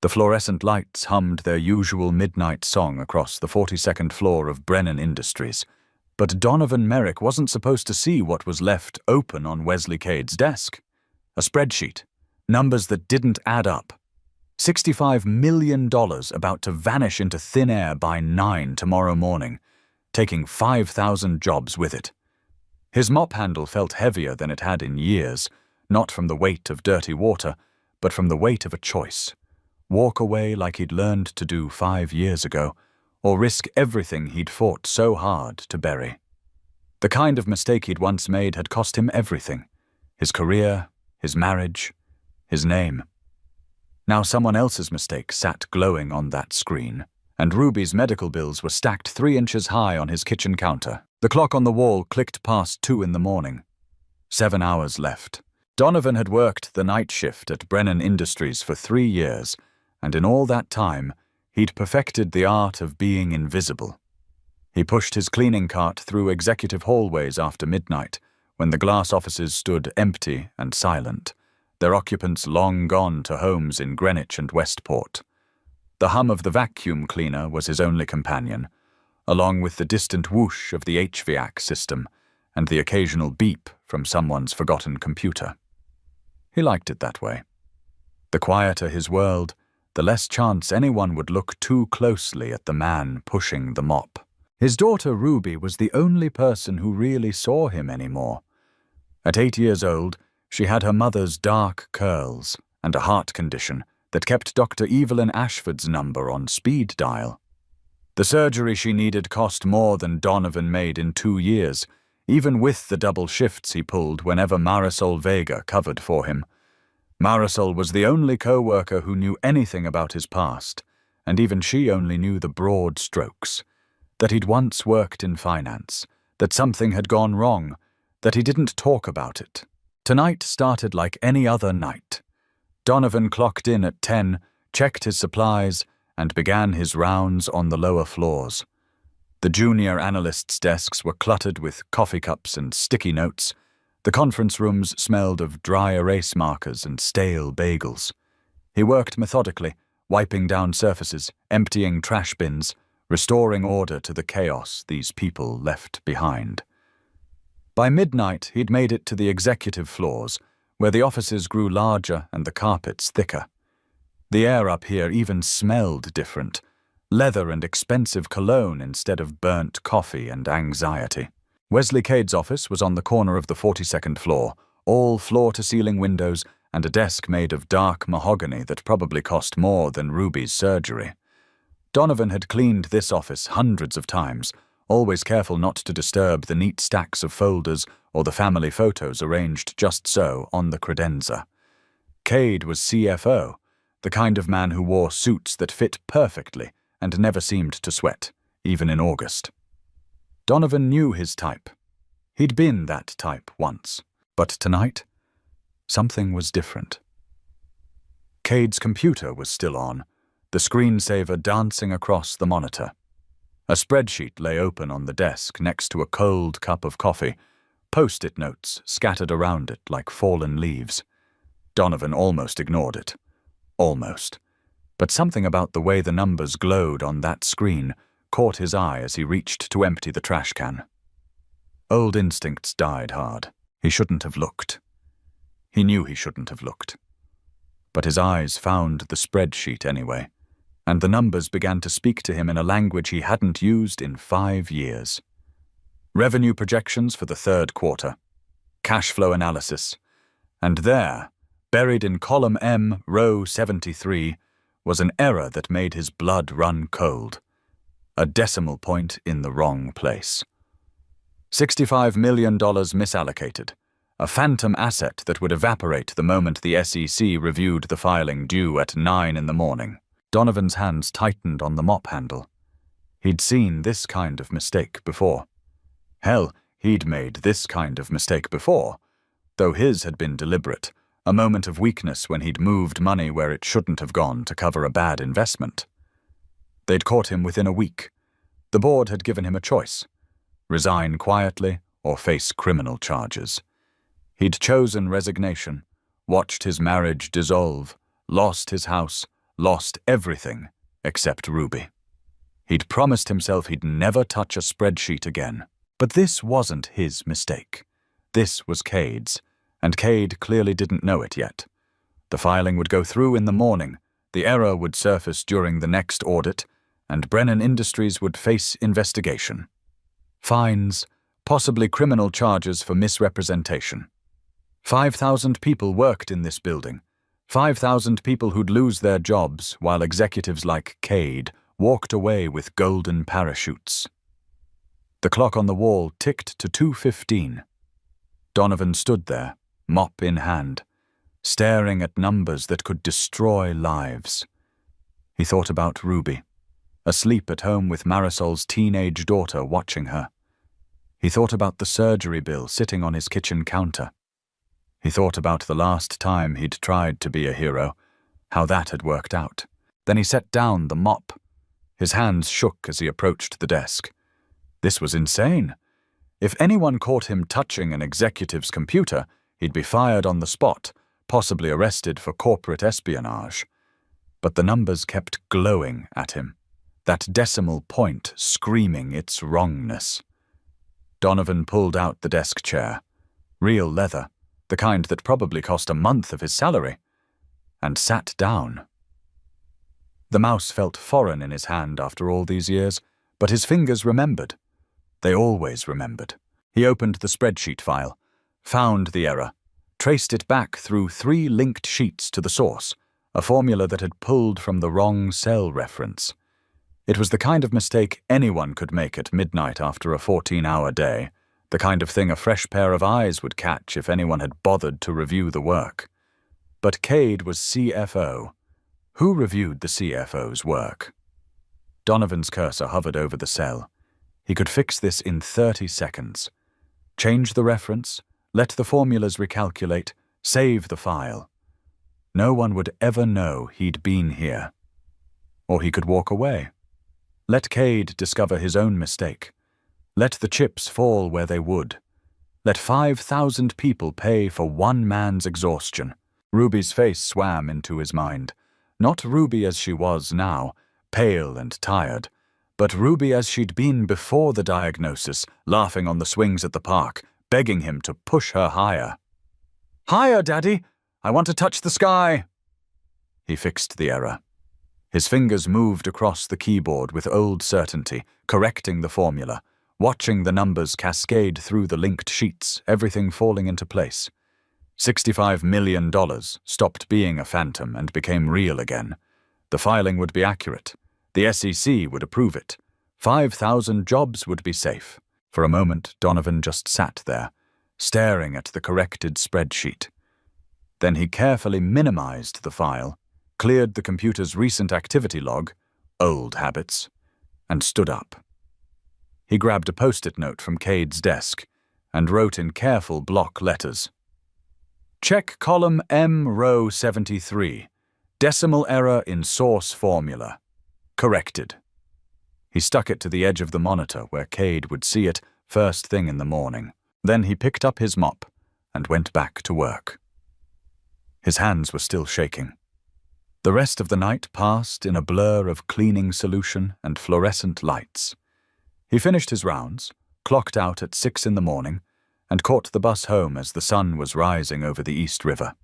The fluorescent lights hummed their usual midnight song across the 42nd floor of Brennan Industries, but Donovan Merrick wasn't supposed to see what was left open on Wesley Cade's desk. A spreadsheet. Numbers that didn't add up. $65 million about to vanish into thin air by 9 tomorrow morning, taking 5,000 jobs with it. His mop handle felt heavier than it had in years, not from the weight of dirty water, but from the weight of a choice. Walk away like he'd learned to do 5 years ago, or risk everything he'd fought so hard to bury. The kind of mistake he'd once made had cost him everything. His career, his marriage, his name. Now someone else's mistake sat glowing on that screen, and Ruby's medical bills were stacked 3 inches high on his kitchen counter. The clock on the wall clicked past 2 in the morning. 7 hours left. Donovan had worked the night shift at Brennan Industries for 3 years, and in all that time, he'd perfected the art of being invisible. He pushed his cleaning cart through executive hallways after midnight, when the glass offices stood empty and silent, their occupants long gone to homes in Greenwich and Westport. The hum of the vacuum cleaner was his only companion, along with the distant whoosh of the HVAC system and the occasional beep from someone's forgotten computer. He liked it that way. The quieter his world, the less chance anyone would look too closely at the man pushing the mop. His daughter Ruby was the only person who really saw him anymore. At 8 years old, she had her mother's dark curls and a heart condition that kept Dr. Evelyn Ashford's number on speed dial. The surgery she needed cost more than Donovan made in 2 years, even with the double shifts he pulled whenever Marisol Vega covered for him. Marisol was the only co-worker who knew anything about his past, and even she only knew the broad strokes. That he'd once worked in finance, that something had gone wrong, that he didn't talk about it. Tonight started like any other night. Donovan clocked in at 10, checked his supplies, and began his rounds on the lower floors. The junior analysts' desks were cluttered with coffee cups and sticky notes. The conference rooms smelled of dry erase markers and stale bagels. He worked methodically, wiping down surfaces, emptying trash bins, restoring order to the chaos these people left behind. By midnight, he'd made it to the executive floors, where the offices grew larger and the carpets thicker. The air up here even smelled different, leather and expensive cologne instead of burnt coffee and anxiety. Wesley Cade's office was on the corner of the 42nd floor, all floor-to-ceiling windows and a desk made of dark mahogany that probably cost more than Ruby's surgery. Donovan had cleaned this office hundreds of times, always careful not to disturb the neat stacks of folders or the family photos arranged just so on the credenza. Cade was CFO, the kind of man who wore suits that fit perfectly and never seemed to sweat, even in August. Donovan knew his type. He'd been that type once, but tonight, something was different. Cade's computer was still on, the screensaver dancing across the monitor. A spreadsheet lay open on the desk next to a cold cup of coffee, post-it notes scattered around it like fallen leaves. Donovan almost ignored it. Almost. But something about the way the numbers glowed on that screen caught his eye as he reached to empty the trash can. Old instincts died hard. He shouldn't have looked. He knew he shouldn't have looked. But his eyes found the spreadsheet anyway, and the numbers began to speak to him in a language he hadn't used in 5 years. Revenue projections for the 3rd quarter. Cash flow analysis. And there, buried in column M, row 73, was an error that made his blood run cold. A decimal point in the wrong place. $65 million misallocated. A phantom asset that would evaporate the moment the SEC reviewed the filing due at 9 in the morning. Donovan's hands tightened on the mop handle. He'd seen this kind of mistake before. Hell, he'd made this kind of mistake before, though his had been deliberate, a moment of weakness when he'd moved money where it shouldn't have gone to cover a bad investment. They'd caught him within a week. The board had given him a choice: resign quietly or face criminal charges. He'd chosen resignation, watched his marriage dissolve, lost his house, lost everything except Ruby. He'd promised himself he'd never touch a spreadsheet again. But this wasn't his mistake. This was Cade's, and Cade clearly didn't know it yet. The filing would go through in the morning, the error would surface during the next audit, and Brennan Industries would face investigation. Fines, possibly criminal charges for misrepresentation. 5,000 people worked in this building. 5,000 people who'd lose their jobs while executives like Cade walked away with golden parachutes. The clock on the wall ticked to 2:15. Donovan stood there, mop in hand, staring at numbers that could destroy lives. He thought about Ruby, asleep at home with Marisol's teenage daughter watching her. He thought about the surgery bill sitting on his kitchen counter. He thought about the last time he'd tried to be a hero, how that had worked out. Then he set down the mop. His hands shook as he approached the desk. This was insane. If anyone caught him touching an executive's computer, he'd be fired on the spot, possibly arrested for corporate espionage. But the numbers kept glowing at him, that decimal point screaming its wrongness. Donovan pulled out the desk chair, real leather, the kind that probably cost a month of his salary, and sat down. The mouse felt foreign in his hand after all these years, but his fingers remembered. They always remembered. He opened the spreadsheet file, found the error, traced it back through 3 linked sheets to the source, a formula that had pulled from the wrong cell reference. It was the kind of mistake anyone could make at midnight after a 14-hour day, the kind of thing a fresh pair of eyes would catch if anyone had bothered to review the work. But Cade was CFO. Who reviewed the CFO's work? Donovan's cursor hovered over the cell. He could fix this in 30 seconds. Change the reference, let the formulas recalculate, save the file. No one would ever know he'd been here. Or he could walk away. Let Cade discover his own mistake. Let the chips fall where they would. Let 5,000 people pay for one man's exhaustion. Ruby's face swam into his mind. Not Ruby as she was now, pale and tired, but Ruby as she'd been before the diagnosis, laughing on the swings at the park, begging him to push her higher. "Higher, Daddy! I want to touch the sky!" He fixed the error. His fingers moved across the keyboard with old certainty, correcting the formula, watching the numbers cascade through the linked sheets, everything falling into place. $65 million stopped being a phantom and became real again. The filing would be accurate. The SEC would approve it. 5,000 jobs would be safe. For a moment, Donovan just sat there, staring at the corrected spreadsheet. Then he carefully minimized the file, cleared the computer's recent activity log, old habits, and stood up. He grabbed a post-it note from Cade's desk and wrote in careful block letters, "Check column M, row 73. Decimal error in source formula. Corrected." He stuck it to the edge of the monitor where Cade would see it first thing in the morning. Then he picked up his mop and went back to work. His hands were still shaking. The rest of the night passed in a blur of cleaning solution and fluorescent lights. He finished his rounds, clocked out at 6 in the morning, and caught the bus home as the sun was rising over the East River.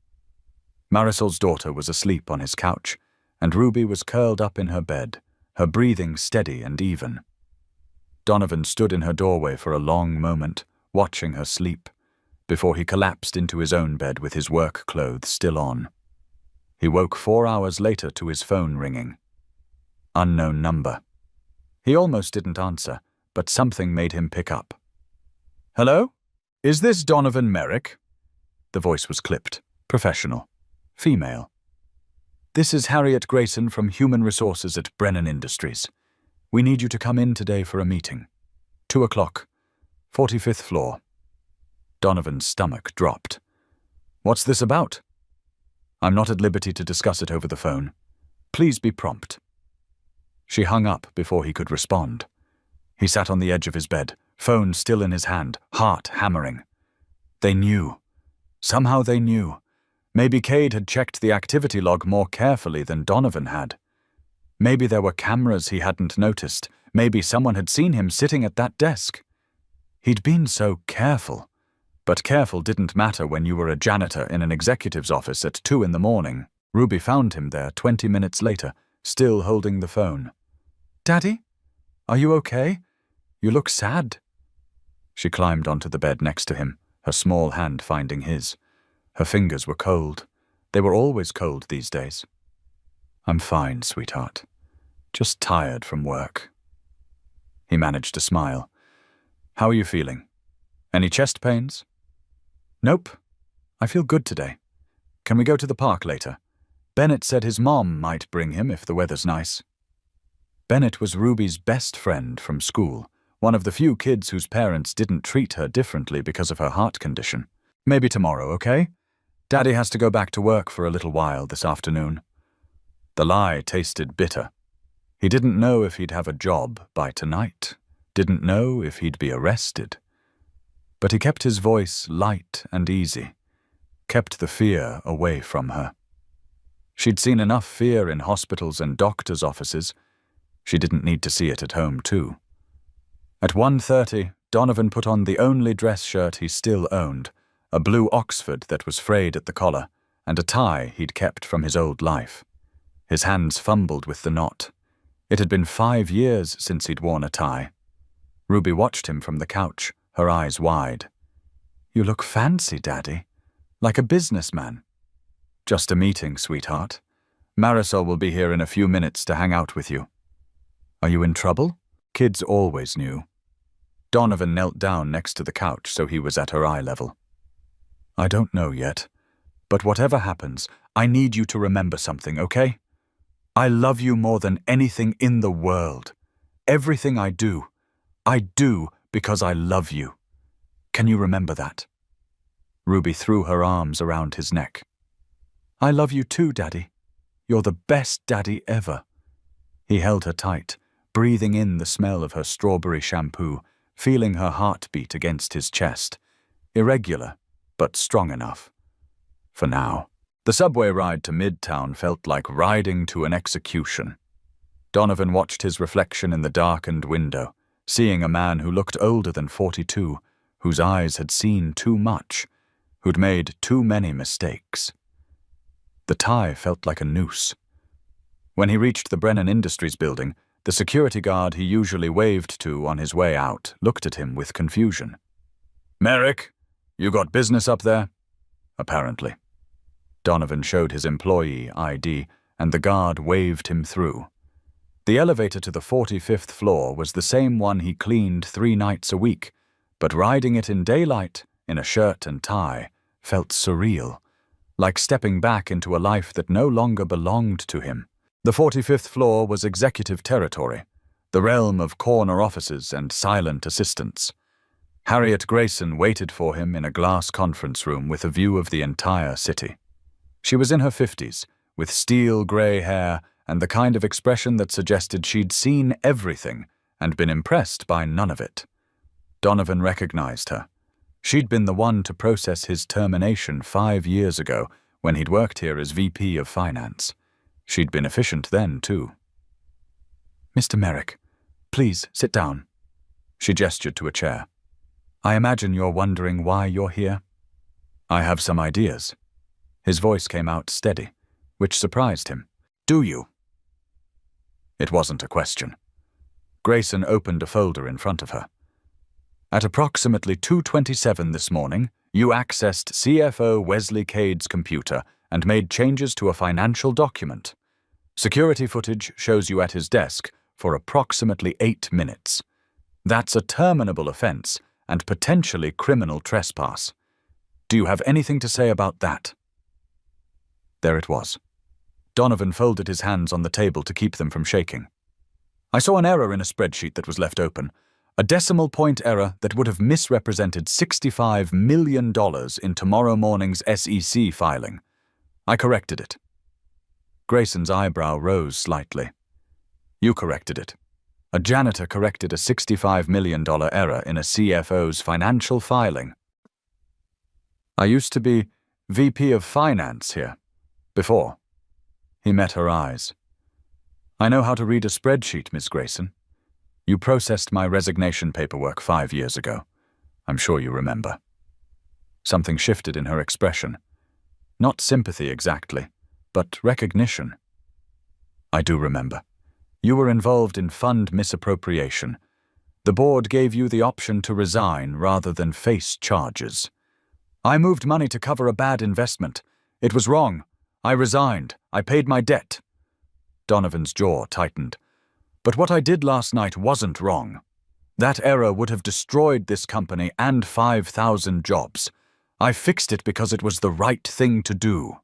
Marisol's daughter was asleep on his couch, and Ruby was curled up in her bed, her breathing steady and even. Donovan stood in her doorway for a long moment, watching her sleep, before he collapsed into his own bed with his work clothes still on. He woke 4 hours later to his phone ringing. Unknown number. He almost didn't answer, but something made him pick up. "Hello? Is this Donovan Merrick?" The voice was clipped, professional, female. "This is Harriet Grayson from Human Resources at Brennan Industries. We need you to come in today for a meeting. 2 o'clock, 45th floor." Donovan's stomach dropped. "What's this about?" "I'm not at liberty to discuss it over the phone. Please be prompt." She hung up before he could respond. He sat on the edge of his bed, phone still in his hand, heart hammering. They knew. Somehow they knew. Maybe Cade had checked the activity log more carefully than Donovan had. Maybe there were cameras he hadn't noticed. Maybe someone had seen him sitting at that desk. He'd been so careful. But careful didn't matter when you were a janitor in an executive's office at 2 in the morning. Ruby found him there 20 minutes later, still holding the phone. "Daddy? Are you okay? You look sad." She climbed onto the bed next to him, her small hand finding his. Her fingers were cold. They were always cold these days. "I'm fine, sweetheart. Just tired from work." He managed to smile. "How are you feeling? Any chest pains?" "Nope. I feel good today. Can we go to the park later? Bennett said his mom might bring him if the weather's nice." Bennett was Ruby's best friend from school, one of the few kids whose parents didn't treat her differently because of her heart condition. "Maybe tomorrow, okay? Daddy has to go back to work for a little while this afternoon." The lie tasted bitter. He didn't know if he'd have a job by tonight, didn't know if he'd be arrested. But he kept his voice light and easy, kept the fear away from her. She'd seen enough fear in hospitals and doctors' offices. She didn't need to see it at home, too. At 1:30, Donovan put on the only dress shirt he still owned, a blue Oxford that was frayed at the collar, and a tie he'd kept from his old life. His hands fumbled with the knot. It had been 5 years since he'd worn a tie. Ruby watched him from the couch, her eyes wide. "You look fancy, Daddy. Like a businessman." "Just a meeting, sweetheart. Marisol will be here in a few minutes to hang out with you." "Are you in trouble?" Kids always knew. Donovan knelt down next to the couch so he was at her eye level. "I don't know yet. But whatever happens, I need you to remember something, okay? I love you more than anything in the world. Everything I do because I love you. Can you remember that?" Ruby threw her arms around his neck. "I love you too, Daddy. You're the best daddy ever." He held her tight, breathing in the smell of her strawberry shampoo, feeling her heartbeat against his chest. Irregular, but strong enough. For now. The subway ride to Midtown felt like riding to an execution. Donovan watched his reflection in the darkened window, seeing a man who looked older than 42, whose eyes had seen too much, who'd made too many mistakes. The tie felt like a noose. When he reached the Brennan Industries building, the security guard he usually waved to on his way out looked at him with confusion. "Merrick, you got business up there?" Apparently. Donovan showed his employee ID, and the guard waved him through. The elevator to the 45th floor was the same one he cleaned 3 nights a week, but riding it in daylight, in a shirt and tie, felt surreal, like stepping back into a life that no longer belonged to him. The 45th floor was executive territory, the realm of corner offices and silent assistants. Harriet Grayson waited for him in a glass conference room with a view of the entire city. She was in her 50s, with steel gray hair and the kind of expression that suggested she'd seen everything and been impressed by none of it. Donovan recognized her. She'd been the one to process his termination 5 years ago when he'd worked here as VP of Finance. She'd been efficient then, too. "Mr. Merrick, please sit down." She gestured to a chair. "I imagine you're wondering why you're here." "I have some ideas." His voice came out steady, which surprised him. "Do you?" It wasn't a question. Grayson opened a folder in front of her. "At approximately 2:27 this morning, you accessed CFO Wesley Cade's computer and made changes to a financial document. Security footage shows you at his desk for approximately 8 minutes. That's a terminable offense and potentially criminal trespass. Do you have anything to say about that?" There it was. Donovan folded his hands on the table to keep them from shaking. "I saw an error in a spreadsheet that was left open. A decimal point error that would have misrepresented $65 million in tomorrow morning's SEC filing. I corrected it." Grayson's eyebrow rose slightly. "You corrected it. A janitor corrected a $65 million error in a CFO's financial filing." "I used to be VP of Finance here. Before. He met her eyes. I know how to read a spreadsheet, Miss Grayson. You processed my resignation paperwork 5 years ago. I'm sure you remember. Something shifted in her expression. Not sympathy exactly, but recognition. I do remember. You were involved in fund misappropriation. The board gave you the option to resign rather than face charges. I moved money to cover a bad investment. It was wrong. I resigned. I paid my debt. Donovan's jaw tightened. But what I did last night wasn't wrong. That error would have destroyed this company and 5,000 jobs. I fixed it because it was the right thing to do.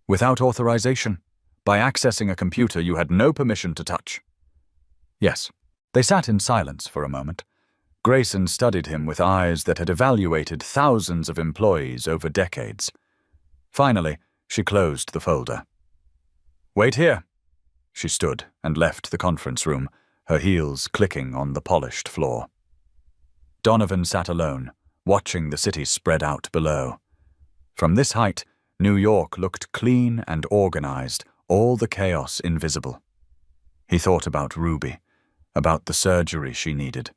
Without authorization, by accessing a computer you had no permission to touch. Yes. They sat in silence for a moment. Grayson studied him with eyes that had evaluated thousands of employees over decades. Finally, she closed the folder. Wait here. She stood and left the conference room, her heels clicking on the polished floor. Donovan sat alone, watching the city spread out below. From this height, New York looked clean and organized, all the chaos invisible. He thought about Ruby, about the surgery she needed,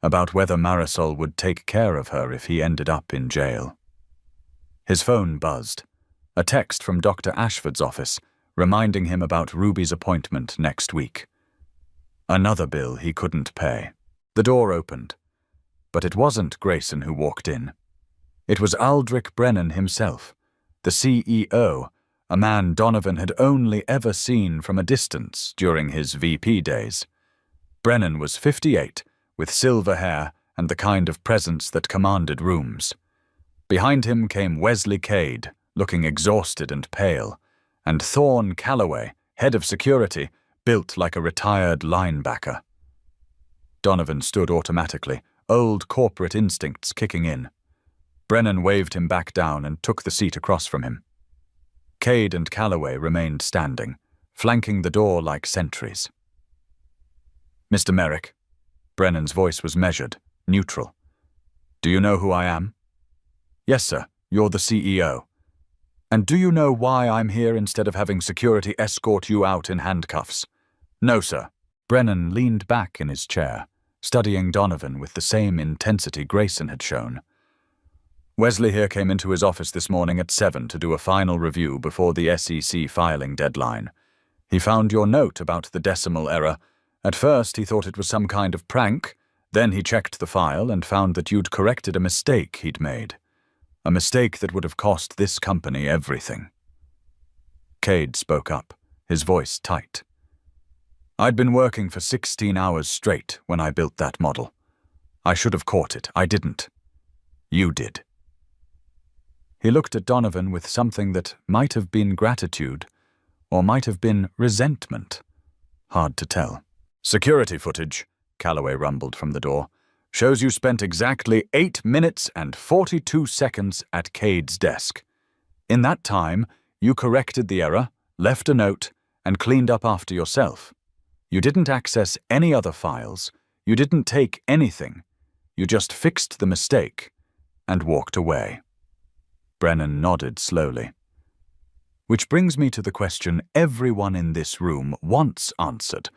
about whether Marisol would take care of her if he ended up in jail. His phone buzzed. A text from Dr. Ashford's office, reminding him about Ruby's appointment next week. Another bill he couldn't pay. The door opened. But it wasn't Grayson who walked in. It was Aldrich Brennan himself, the CEO, a man Donovan had only ever seen from a distance during his VP days. Brennan was 58, with silver hair and the kind of presence that commanded rooms. Behind him came Wesley Cade, looking exhausted and pale, and Thorne Calloway, head of security, built like a retired linebacker. Donovan stood automatically, old corporate instincts kicking in. Brennan waved him back down and took the seat across from him. Cade and Calloway remained standing, flanking the door like sentries. Mr. Merrick. Brennan's voice was measured, neutral. Do you know who I am? Yes, sir. You're the CEO. And do you know why I'm here instead of having security escort you out in handcuffs? No, sir. Brennan leaned back in his chair, studying Donovan with the same intensity Grayson had shown. Wesley here came into his office this morning at 7 to do a final review before the SEC filing deadline. He found your note about the decimal error. At first he thought it was some kind of prank, then he checked the file and found that you'd corrected a mistake he'd made. A mistake that would have cost this company everything. Cade spoke up, his voice tight. I'd been working for 16 hours straight when I built that model. I should have caught it. I didn't. You did. He looked at Donovan with something that might have been gratitude, or might have been resentment. Hard to tell. Security footage, Calloway rumbled from the door, shows you spent exactly 8 minutes and 42 seconds at Cade's desk. In that time, you corrected the error, left a note, and cleaned up after yourself. You didn't access any other files. You didn't take anything. You just fixed the mistake and walked away. Brennan nodded slowly. Which brings me to the question everyone in this room wants answered.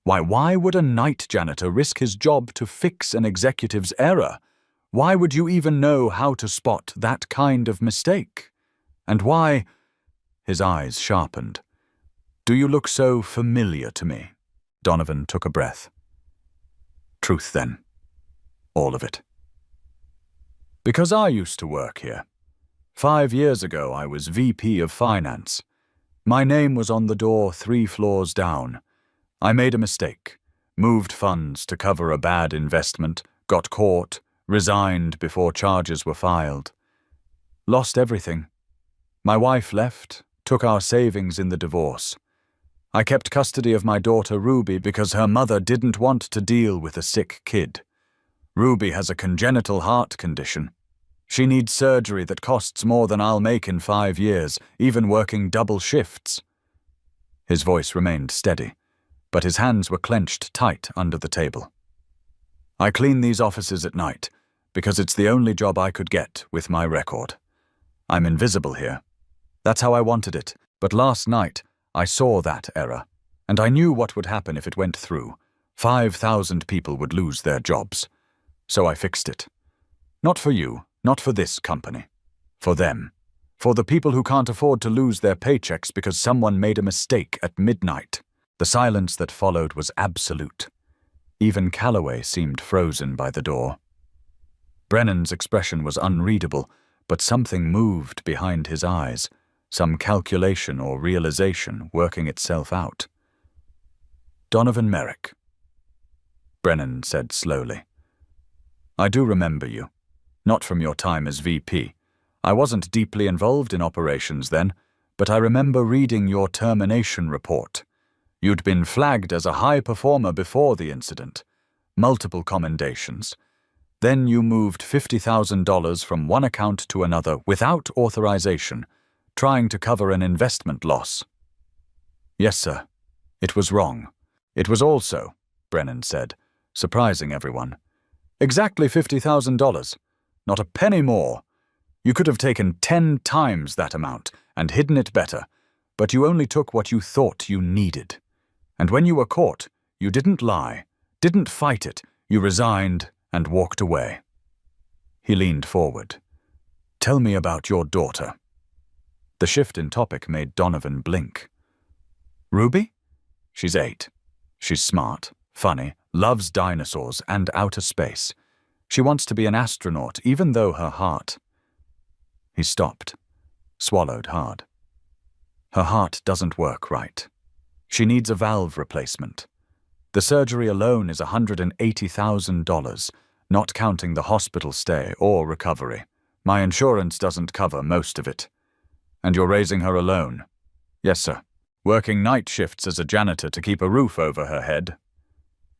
Why would a night janitor risk his job to fix an executive's error? Why would you even know how to spot that kind of mistake? And why— His eyes sharpened. Do you look so familiar to me? Donovan took a breath. Truth, then. All of it. Because I used to work here. 5 years ago, I was VP of Finance. My name was on the door 3 floors down. I made a mistake, moved funds to cover a bad investment, got caught, resigned before charges were filed. Lost everything. My wife left, took our savings in the divorce. I kept custody of my daughter Ruby because her mother didn't want to deal with a sick kid. Ruby has a congenital heart condition. She needs surgery that costs more than I'll make in 5 years, even working double shifts. His voice remained steady, but his hands were clenched tight under the table. I clean these offices at night, because it's the only job I could get with my record. I'm invisible here. That's how I wanted it, but last night I saw that error, and I knew what would happen if it went through. 5,000 people would lose their jobs. So I fixed it. Not for you, not for this company. For them. For the people who can't afford to lose their paychecks because someone made a mistake at midnight. The silence that followed was absolute. Even Calloway seemed frozen by the door. Brennan's expression was unreadable, but something moved behind his eyes, some calculation or realization working itself out. Donovan Merrick, Brennan said slowly. I do remember you. Not from your time as VP. I wasn't deeply involved in operations then, but I remember reading your termination report. You'd been flagged as a high performer before the incident. Multiple commendations. Then you moved $50,000 from one account to another without authorization, trying to cover an investment loss. Yes, sir. It was wrong. It was also, Brennan said, surprising everyone. Exactly $50,000. Not a penny more. You could have taken 10 times that amount and hidden it better, but you only took what you thought you needed. And when you were caught, you didn't lie, didn't fight it, you resigned and walked away. He leaned forward. Tell me about your daughter. The shift in topic made Donovan blink. Ruby? She's 8. She's smart, funny, loves dinosaurs and outer space. She wants to be an astronaut, even though her heart... He stopped, swallowed hard. Her heart doesn't work right. She needs a valve replacement. The surgery alone is $180,000, not counting the hospital stay or recovery. My insurance doesn't cover most of it. And you're raising her alone? Yes, sir. Working night shifts as a janitor to keep a roof over her head?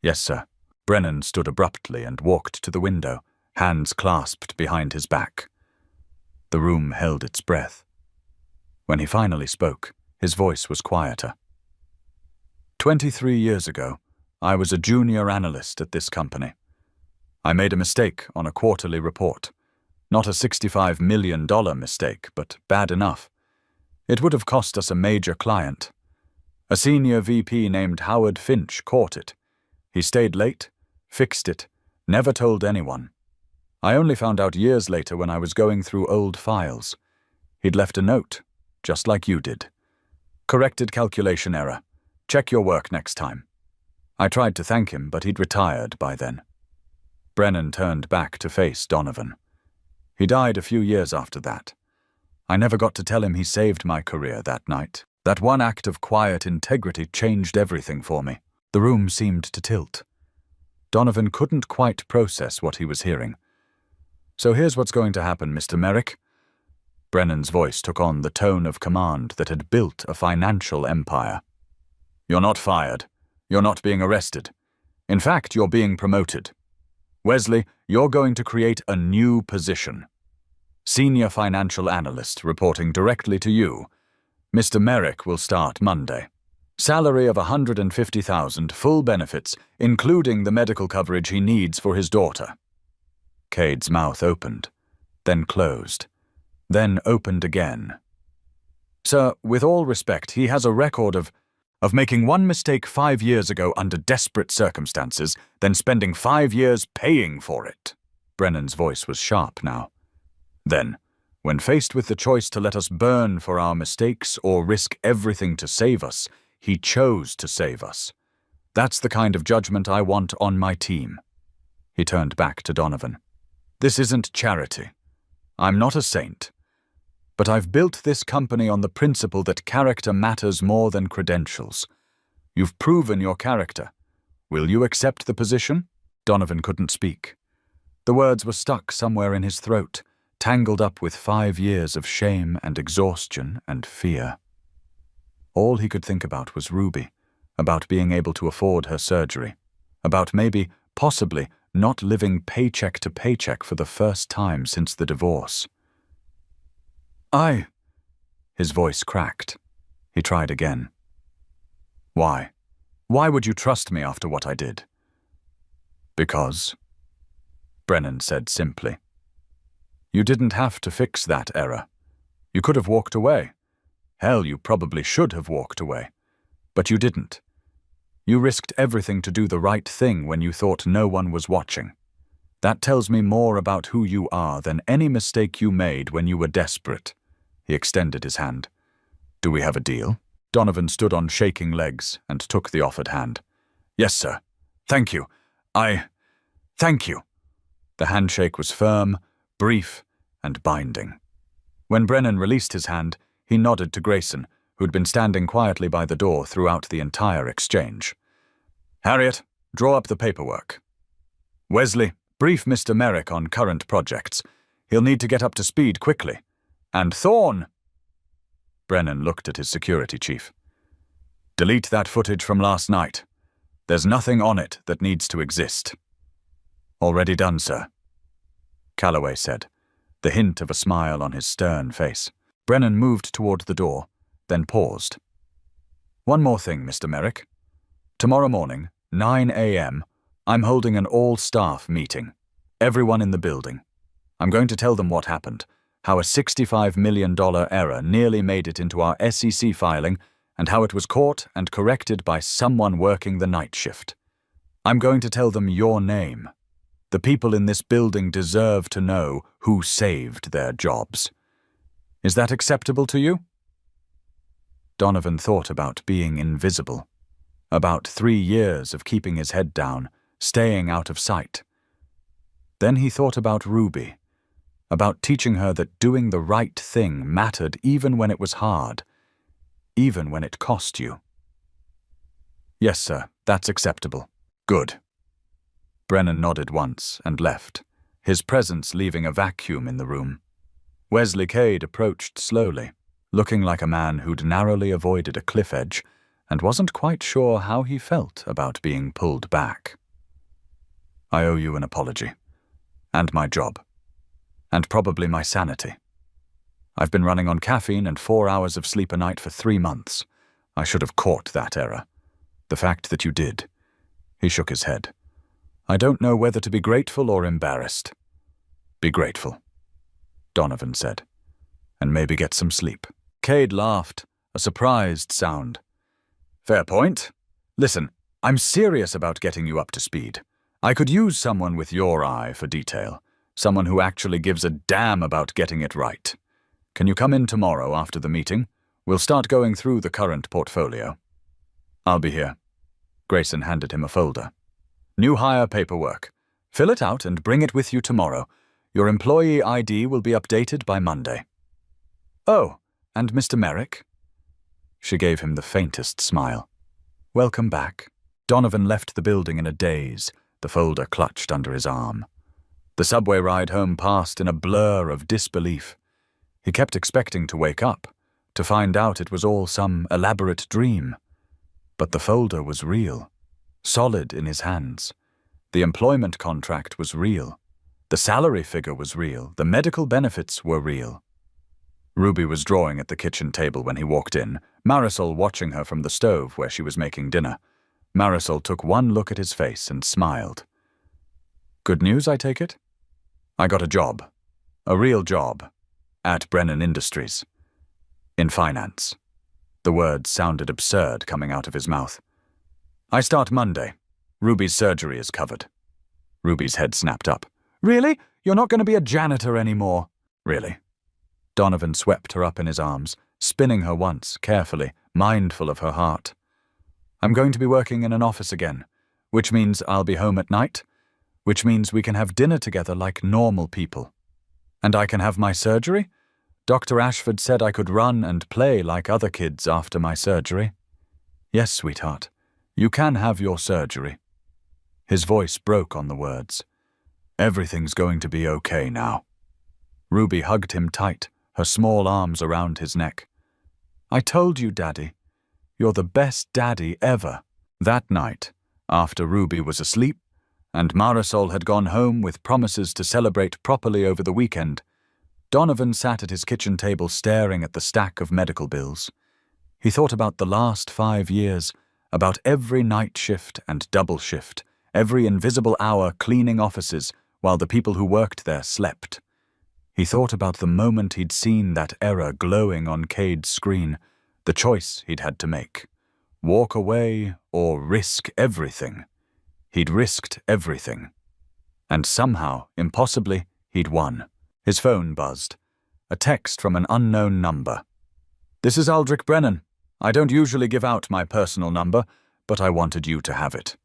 Yes, sir. Brennan stood abruptly and walked to the window, hands clasped behind his back. The room held its breath. When he finally spoke, his voice was quieter. 23 years ago, I was a junior analyst at this company. I made a mistake on a quarterly report. Not a $65 million mistake, but bad enough. It would have cost us a major client. A senior VP named Howard Finch caught it. He stayed late, fixed it, never told anyone. I only found out years later when I was going through old files. He'd left a note, just like you did. Corrected calculation error. Check your work next time. I tried to thank him, but he'd retired by then. Brennan turned back to face Donovan. He died a few years after that. I never got to tell him he saved my career that night. That one act of quiet integrity changed everything for me. The room seemed to tilt. Donovan couldn't quite process what he was hearing. So here's what's going to happen, Mr. Merrick. Brennan's voice took on the tone of command that had built a financial empire. You're not fired. You're not being arrested. In fact, you're being promoted. Wesley, you're going to create a new position. Senior Financial Analyst reporting directly to you. Mr. Merrick will start Monday. Salary of $150,000, full benefits, including the medical coverage he needs for his daughter. Cade's mouth opened, then closed, then opened again. Sir, with all respect, he has a record of making one mistake 5 years ago under desperate circumstances, then spending 5 years paying for it. Brennan's voice was sharp now. Then, when faced with the choice to let us burn for our mistakes or risk everything to save us, he chose to save us. That's the kind of judgment I want on my team. He turned back to Donovan. This isn't charity. I'm not a saint. But I've built this company on the principle that character matters more than credentials. You've proven your character. Will you accept the position? Donovan couldn't speak. The words were stuck somewhere in his throat, tangled up with 5 years of shame and exhaustion and fear. All he could think about was Ruby, about being able to afford her surgery, about maybe, possibly, not living paycheck to paycheck for the first time since the divorce. His voice cracked. He tried again. Why? Why would you trust me after what I did? Because, Brennan said simply. You didn't have to fix that error. You could have walked away. Hell, you probably should have walked away. But you didn't. You risked everything to do the right thing when you thought no one was watching. That tells me more about who you are than any mistake you made when you were desperate. He extended his hand. Do we have a deal? Donovan stood on shaking legs and took the offered hand. Yes, sir. Thank you. Thank you. The handshake was firm, brief, and binding. When Brennan released his hand, he nodded to Grayson, who'd been standing quietly by the door throughout the entire exchange. Harriet, draw up the paperwork. Wesley, brief Mr. Merrick on current projects. He'll need to get up to speed quickly. And Thorne! Brennan looked at his security chief. Delete that footage from last night. There's nothing on it that needs to exist. Already done, sir, Calloway said, the hint of a smile on his stern face. Brennan moved toward the door, then paused. One more thing, Mr. Merrick. Tomorrow morning, 9 a.m., I'm holding an all-staff meeting. Everyone in the building. I'm going to tell them what happened, how a $65 million error nearly made it into our SEC filing, and how it was caught and corrected by someone working the night shift. I'm going to tell them your name. The people in this building deserve to know who saved their jobs. Is that acceptable to you? Donovan thought about being invisible, about 3 years of keeping his head down, staying out of sight. Then he thought about Ruby, about teaching her that doing the right thing mattered even when it was hard, even when it cost you. Yes, sir, that's acceptable. Good. Brennan nodded once and left, his presence leaving a vacuum in the room. Wesley Cade approached slowly, looking like a man who'd narrowly avoided a cliff edge and wasn't quite sure how he felt about being pulled back. I owe you an apology, and my job, and probably my sanity. I've been running on caffeine and 4 hours of sleep a night for 3 months. I should have caught that error. The fact that you did. He shook his head. I don't know whether to be grateful or embarrassed. Be grateful, Donovan said, and maybe get some sleep. Cade laughed, a surprised sound. Fair point. Listen, I'm serious about getting you up to speed. I could use someone with your eye for detail, someone who actually gives a damn about getting it right. Can you come in tomorrow after the meeting? We'll start going through the current portfolio. I'll be here. Grayson handed him a folder. New hire paperwork. Fill it out and bring it with you tomorrow. Your employee ID will be updated by Monday. Oh, and Mr. Merrick? She gave him the faintest smile. Welcome back. Donovan left the building in a daze, the folder clutched under his arm. The subway ride home passed in a blur of disbelief. He kept expecting to wake up, to find out it was all some elaborate dream. But the folder was real, solid in his hands. The employment contract was real. The salary figure was real. The medical benefits were real. Ruby was drawing at the kitchen table when he walked in, Marisol watching her from the stove where she was making dinner. Marisol took one look at his face and smiled. Good news, I take it? I got a job. A real job. At Brennan Industries. In finance. The words sounded absurd coming out of his mouth. I start Monday. Ruby's surgery is covered. Ruby's head snapped up. Really? You're not going to be a janitor anymore? Really? Donovan swept her up in his arms, spinning her once, carefully, mindful of her heart. I'm going to be working in an office again, which means I'll be home at night, which means we can have dinner together like normal people. And I can have my surgery? Dr. Ashford said I could run and play like other kids after my surgery. Yes, sweetheart, you can have your surgery. His voice broke on the words. Everything's going to be okay now. Ruby hugged him tight, her small arms around his neck. I told you, Daddy. You're the best daddy ever. That night, after Ruby was asleep, and Marisol had gone home with promises to celebrate properly over the weekend, Donovan sat at his kitchen table staring at the stack of medical bills. He thought about the last 5 years, about every night shift and double shift, every invisible hour cleaning offices while the people who worked there slept. He thought about the moment he'd seen that error glowing on Cade's screen, the choice he'd had to make. Walk away or risk everything. He'd risked everything. And somehow, impossibly, he'd won. His phone buzzed. A text from an unknown number. "This is Aldrich Brennan. I don't usually give out my personal number, but I wanted you to have it.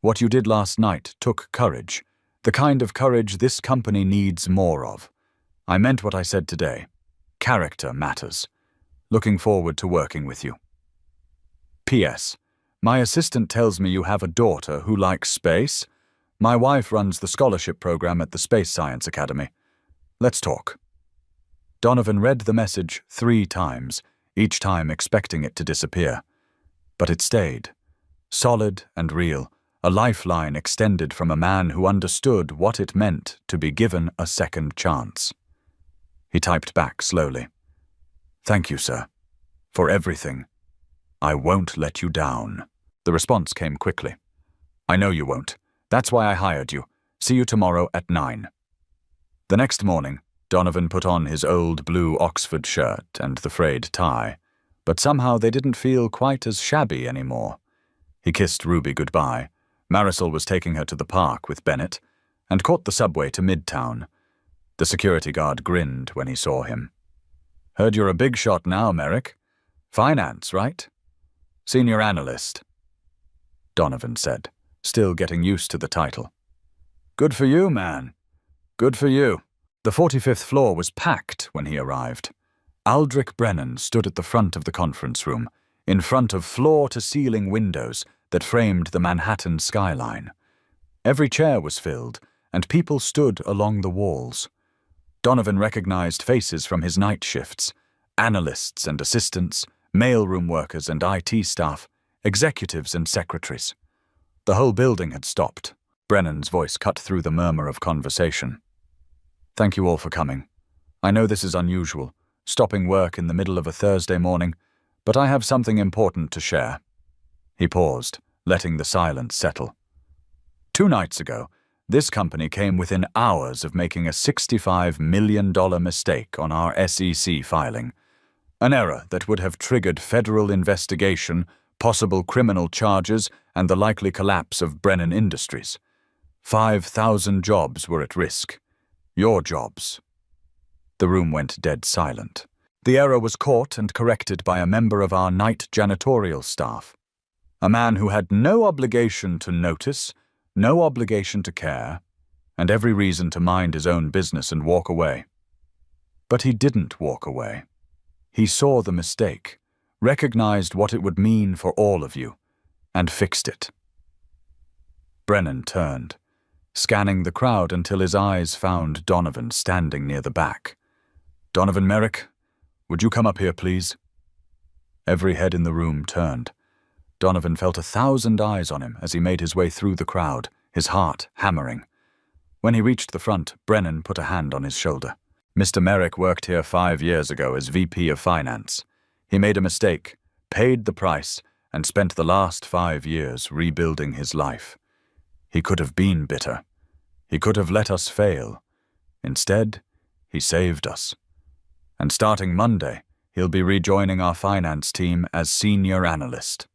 What you did last night took courage, the kind of courage this company needs more of. I meant what I said today. Character matters. Looking forward to working with you. P.S. My assistant tells me you have a daughter who likes space. My wife runs the scholarship program at the Space Science Academy. Let's talk." Donovan read the message 3 times, each time expecting it to disappear. But it stayed. Solid and real, a lifeline extended from a man who understood what it meant to be given a second chance. He typed back slowly. "Thank you, sir. For everything. I won't let you down." The response came quickly. "I know you won't. That's why I hired you. See you tomorrow at 9. The next morning, Donovan put on his old blue Oxford shirt and the frayed tie, but somehow they didn't feel quite as shabby anymore. He kissed Ruby goodbye. Marisol was taking her to the park with Bennett, and caught the subway to Midtown. The security guard grinned when he saw him. "Heard you're a big shot now, Merrick. Finance, right?" "Senior analyst," Donovan said, still getting used to the title. "Good for you, man. Good for you." The 45th floor was packed when he arrived. Aldrich Brennan stood at the front of the conference room, in front of floor-to-ceiling windows that framed the Manhattan skyline. Every chair was filled, and people stood along the walls. Donovan recognized faces from his night shifts, analysts and assistants, mailroom workers and IT staff, executives and secretaries. The whole building had stopped. Brennan's voice cut through the murmur of conversation. "Thank you all for coming. I know this is unusual, stopping work in the middle of a Thursday morning, but I have something important to share." He paused, letting the silence settle. 2 nights ago, this company came within hours of making a $65 million mistake on our SEC filing, an error that would have triggered federal investigation, possible criminal charges, and the likely collapse of Brennan Industries. 5,000 jobs were at risk. Your jobs. The room went dead silent. The error was caught and corrected by a member of our night janitorial staff, a man who had no obligation to notice, no obligation to care, and every reason to mind his own business and walk away. But he didn't walk away. He saw the mistake, recognized what it would mean for all of you, and fixed it. Brennan turned, scanning the crowd until his eyes found Donovan standing near the back. "Donovan Merrick, would you come up here, please?" Every head in the room turned. Donovan felt 1,000 eyes on him as he made his way through the crowd, his heart hammering. When he reached the front, Brennan put a hand on his shoulder. "Mr. Merrick worked here 5 years ago as VP of Finance. He made a mistake, paid the price, and spent the last 5 years rebuilding his life. He could have been bitter. He could have let us fail. Instead, he saved us. And starting Monday, he'll be rejoining our finance team as senior analyst."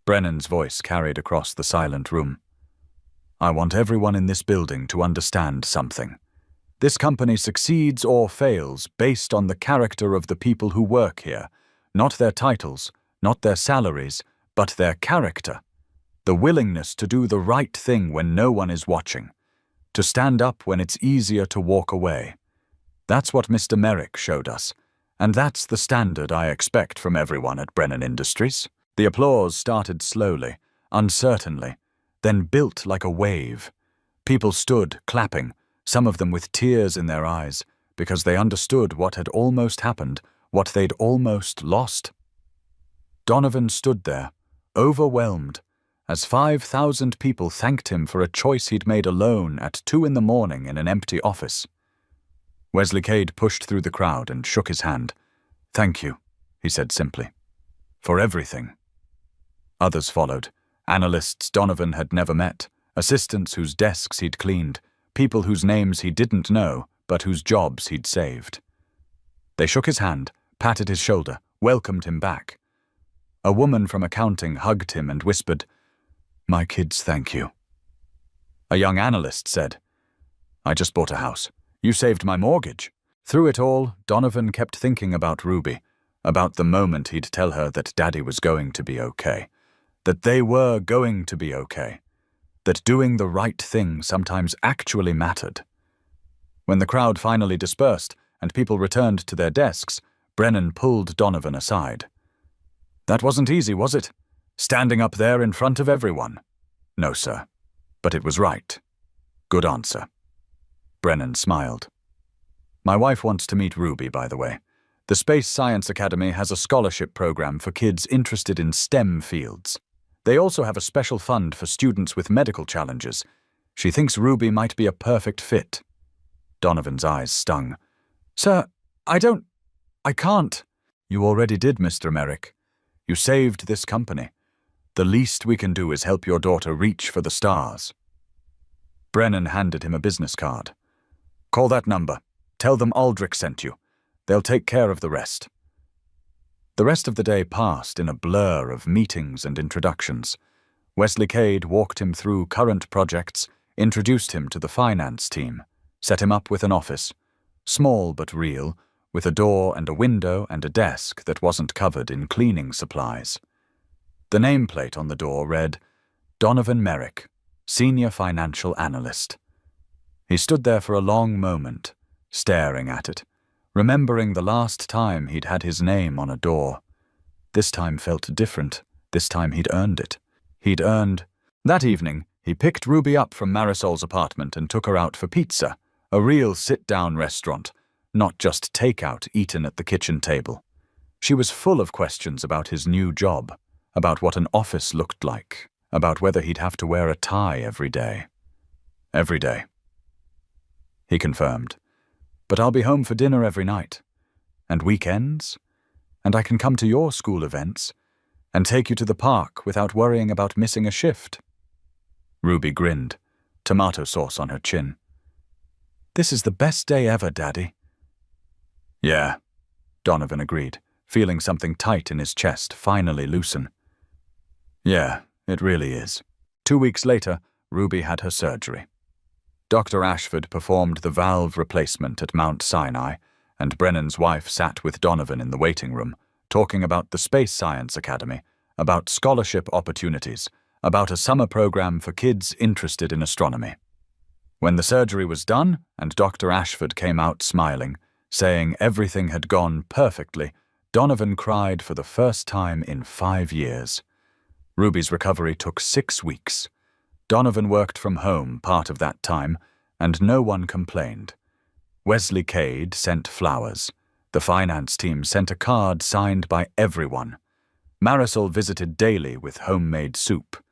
Brennan's voice carried across the silent room. "I want everyone in this building to understand something. This company succeeds or fails based on the character of the people who work here, not their titles, not their salaries, but their character. The willingness to do the right thing when no one is watching, to stand up when it's easier to walk away. That's what Mr. Merrick showed us, and that's the standard I expect from everyone at Brennan Industries." The applause started slowly, uncertainly, then built like a wave. People stood, clapping, some of them with tears in their eyes, because they understood what had almost happened, what they'd almost lost. Donovan stood there, overwhelmed, as 5,000 people thanked him for a choice he'd made alone at 2 in the morning in an empty office. Wesley Cade pushed through the crowd and shook his hand. "Thank you," he said simply. "For everything." Others followed, analysts Donovan had never met, assistants whose desks he'd cleaned, people whose names he didn't know, but whose jobs he'd saved. They shook his hand, patted his shoulder, welcomed him back. A woman from accounting hugged him and whispered, "My kids thank you." A young analyst said, "I just bought a house. You saved my mortgage." Through it all, Donovan kept thinking about Ruby, about the moment he'd tell her that Daddy was going to be okay, that they were going to be okay, that doing the right thing sometimes actually mattered. When the crowd finally dispersed and people returned to their desks, Brennan pulled Donovan aside. "That wasn't easy, was it? Standing up there in front of everyone?" "No, sir. But it was right." "Good answer." Brennan smiled. "My wife wants to meet Ruby, by the way. The Space Science Academy has a scholarship program for kids interested in STEM fields. They also have a special fund for students with medical challenges. She thinks Ruby might be a perfect fit." Donovan's eyes stung. "Sir, I can't." "You already did, Mr. Merrick. You saved this company. The least we can do is help your daughter reach for the stars." Brennan handed him a business card. "Call that number. Tell them Aldrich sent you. They'll take care of the rest." The rest of the day passed in a blur of meetings and introductions. Wesley Cade walked him through current projects, introduced him to the finance team, set him up with an office, small but real, with a door and a window and a desk that wasn't covered in cleaning supplies. The nameplate on the door read, "Donovan Merrick, Senior Financial Analyst." He stood there for a long moment, staring at it, remembering the last time he'd had his name on a door. This time felt different. This time he'd earned it. That evening, he picked Ruby up from Marisol's apartment and took her out for pizza, a real sit-down restaurant, not just takeout eaten at the kitchen table. She was full of questions about his new job, about what an office looked like, about whether he'd have to wear a tie every day. "Every day," he confirmed. "But I'll be home for dinner every night. And weekends. And I can come to your school events and take you to the park without worrying about missing a shift." Ruby grinned, tomato sauce on her chin. "This is the best day ever, Daddy." "Yeah," Donovan agreed, feeling something tight in his chest finally loosen. "Yeah, it really is." 2 weeks later, Ruby had her surgery. Dr. Ashford performed the valve replacement at Mount Sinai, and Brennan's wife sat with Donovan in the waiting room, talking about the Space Science Academy, about scholarship opportunities, about a summer program for kids interested in astronomy. When the surgery was done, and Dr. Ashford came out smiling, saying everything had gone perfectly, Donovan cried for the first time in 5 years. Ruby's recovery took 6 weeks. Donovan worked from home part of that time, and no one complained. Wesley Cade sent flowers. The finance team sent a card signed by everyone. Marisol visited daily with homemade soup.